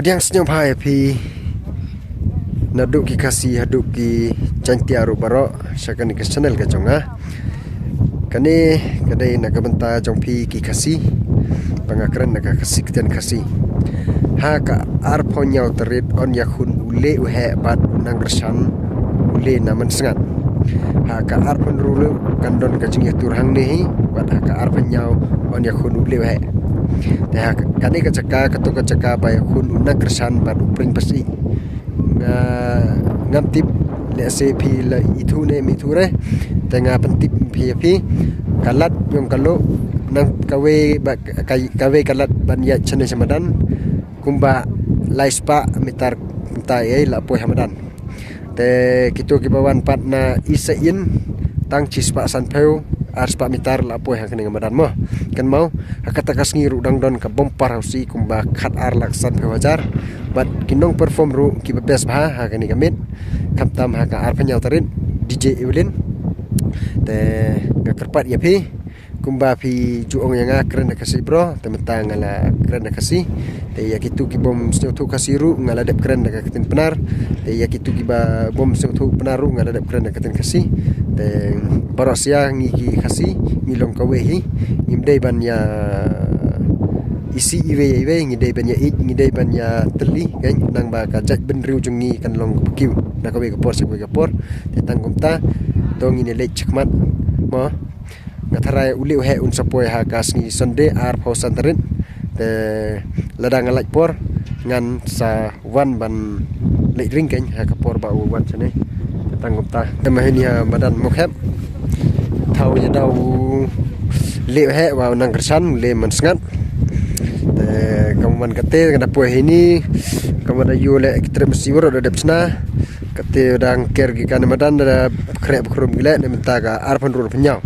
Pediang senyum hai pi naduk ki kasih haduk ki cantik aru barok syakani ke channel ka jonga kani kadai nak benta jong pi ki kasih pangakran nak kasih kitan kasih ha ka ar ponyau terit on yakun ule uhe bat nanggersan ule naman sengat ha ka ar pon rulu kandon ka jing turhang ni bat ha ka ar ponyau on yakun ule uhe dah kani kacaka ketuk kacaka bay kun unak kersan bar upring pasi ngantip le se pi la itu ne miture tengah pentip pi kalat yang kalau nang kawe kalat ban ya chane samadan kumba laispa mitar tai la poi hamadan te kitu ki bawan patna isain tang cispa sanpeu arspa mitar la poi hang ning madan mo kan mau hakata kas ngiru dang don ka bompar hausi kumba khat ar laksan pe wajar bat kinong perform ru ki bes bha ha kani kamit kamtam ha ka ar panyau tarin DJ Evelyn te ngakerpat ya pi kumba pi juong yang keren kasih bro temetang ngala keren kasih te ya kitu ki bom tu kasih ru ngala dep keren ka ketin penar te ya kitu ki ba bom tu penar ru ngala dep keren ka ketin kasih te barasia ngi kasih ngilong kawehi ngimdai ban ya isi iwe ngidai ban ya ngidai ban ya teli kan nang ba ka jaj ben riu jungi kan long kiu na kawe ka por se ka por te tangkum ta tong ini lek chakmat mo ngatarai uli he un sapoi ha kasni sonde ar pausan terin te ladang alak por ngan sa wan ban lek ring kan ha ka por ba wan sane te tangkum ta emahini ha madan mokhep thau ya dau le he wa nang kersan le man sengat te kaman kate kana po ini kaman ayu le ekstrem siwor do depsna kate dang ker gi kan madan da krep krum gile ne mentaga arpan ru penyau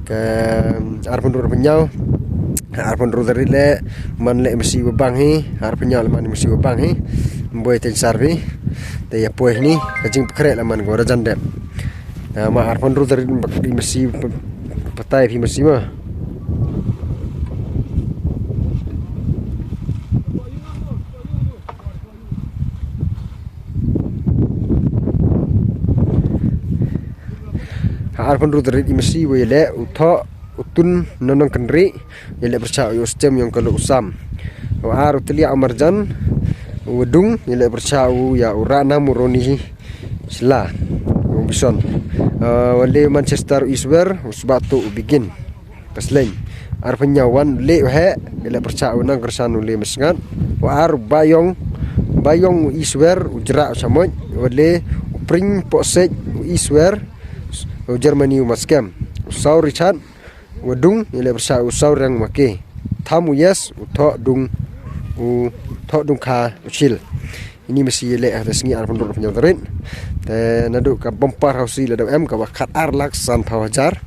ke arpan ru penyau arpan ru dari le man le mesti bang hi arpan penyau man mesti bang hi boy ten sarvi te ya po ini kajing krep la man go rajan dep ma arpan ru dari mesti patai fi mesti mah arpan ru dari mesti wele utho utun nonong kenri yele percaya yo stem yang kalau usam ar utlia amarjan wedung yele percaya ya urana muroni sila bison wale Manchester Iswer usbatu begin paslain ar penyawan le he yele percaya nang kersanu le mesngat ar bayong Iswer ujra samoj wale pring posej Iswer Germany umaskem usau Richard wedung ile bersa usau yang make tamu yes utho dung kha uchil ini mesti ile atas ngi arpon dur penyotorin te naduk ka bompar hausi le em ka khat ar laksan phawajar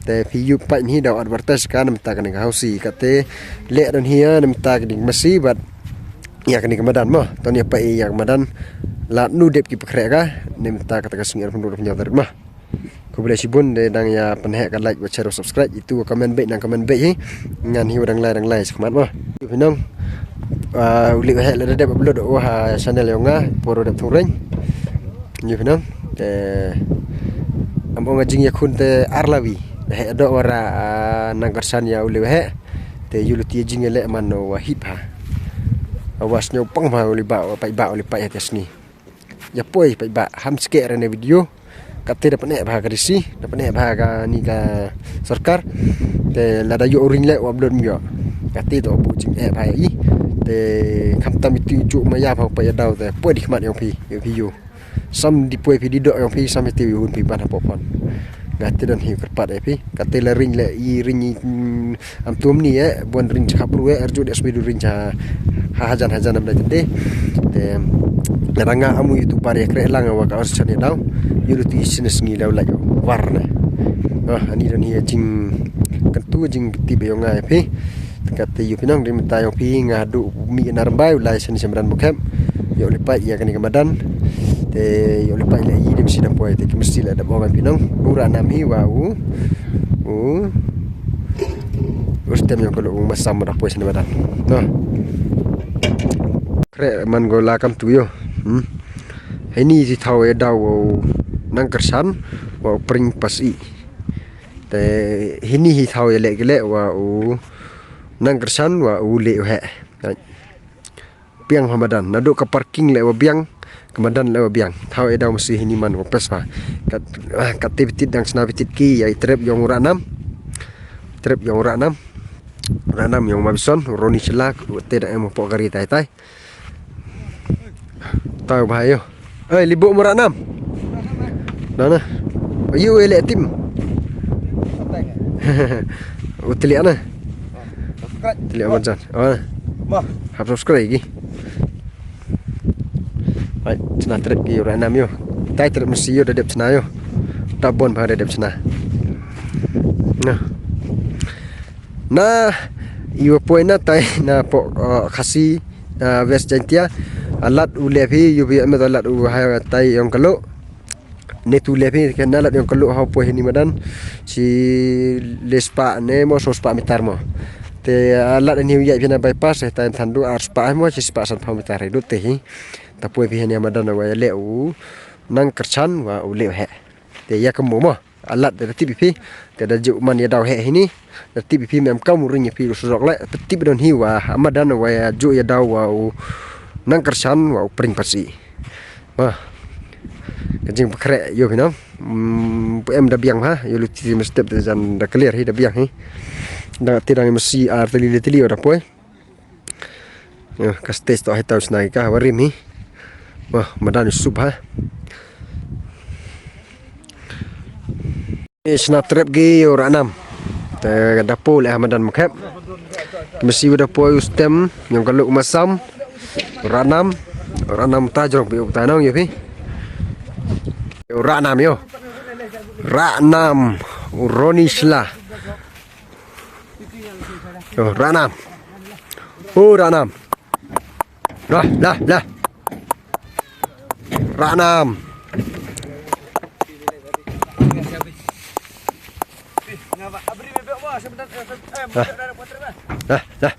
te piu pa ni daw advertise kan mta kan hausi kate le dan hia mta kan mesti bat ya kan kemadan mah ton ya pa ya kemadan la nu dep ki pekre ka mta kata ka singi arpon dur penyotorin mah ko boleh sibun de dang ya penhek kan like share subscribe itu komen baik nang komen baik ngan hiu dang lai sekemat mah pinong uli hek le de upload wah channel yang ngah poro de thureng ni pinong te ambong ngajing yakun te arlawi hek do wara nang kersan ya uli hek te yuluti jing le mano wahib ha awas nyopang ma uli ba uli pa ya tesni ya poi pa ham skere ne video kate dapat naik bahagia risi dapat naik bahagia ni ka sarkar te lada yo ring le upload myo kate to bu jing bahagia te kamtam itu ju maya pa pa ya dau te po dikmat yang pi yo sam di po pi di do yang pi sam ti hun pi ban popon ngate dan hi kerpat pi kate la ring le i ring am tum ni bon ring khapru arju de smedu ring ha hajan am da jete te laranga amu itu pare kre lang wa ka orchane daw yuruti sines ngi daw la warna ani dan hi jing kentu jing tibe yo ngai pe kate yu pinang rim ta yo pi ngadu mi narbai ulai sen semran bukem yo lipat ya kani kamadan te yo lipat le i dem sidam poe te mesti la da bawa pinang ura nami wa ustem yo kalau masam da poe sen badan no Krek man gola kam tu yo. Ini si tahu edau nang kersan wa pring pasi. Te hini hi tahu elek gelek wa nang kersan wa ule he. Biang Hamadan naduk ke parking le wa biang Kemadan le wa biang. Tahu edau mesti hini man wa pespa. Kat titit dang sna pitit ki ai trep yang uranam. Trep yang uranam. Uranam yang mabison roni celak te dak emo pok kari tai. Tahu bahaya. Libuk muranam. Mana? Ayu elek tim. Utili ana. Utili aman. Oh. Mah, harus subscribe lagi. Baik, cina trip gi orang nam yo. Tai trip mesti yo dedep cina yo. Tabon pada dedep cina. Nah, yo poina tai na po khasi West Jantia alat ulepi yo bi amat alat hai tai yang kalau netu lepi kena alat yang kalau hau po ini madan si lespa ne mo sospa mitar mo. Te alat ni ya pina bypass ta thandu arspa mo si spa san pamitar do te hi ta poi pi ni madan wa le nang kerchan wa ule he te ya kemo mo alat de tipi te da ju man ya daw he hini de tipi mem kam ring pi surok le tipi don hi wa madan wa ya ju ya daw wa nang kerchan wa pring pasi ma kajing pakre yo pina em da biang ha yo lu ti step de jan da clear hi da biang hi da tirang mesti artili ora poe kas test to hitaus nai ka warim hi wah madan sub ha snap trap gi ora nam te da pol madan makhap mesti udah poe stem yang kalau masam ora nam tajrong bi utanong yo pi ora nam yo Ranam Ronisla Ranam. Ranam. Lah. Ranam. Dah.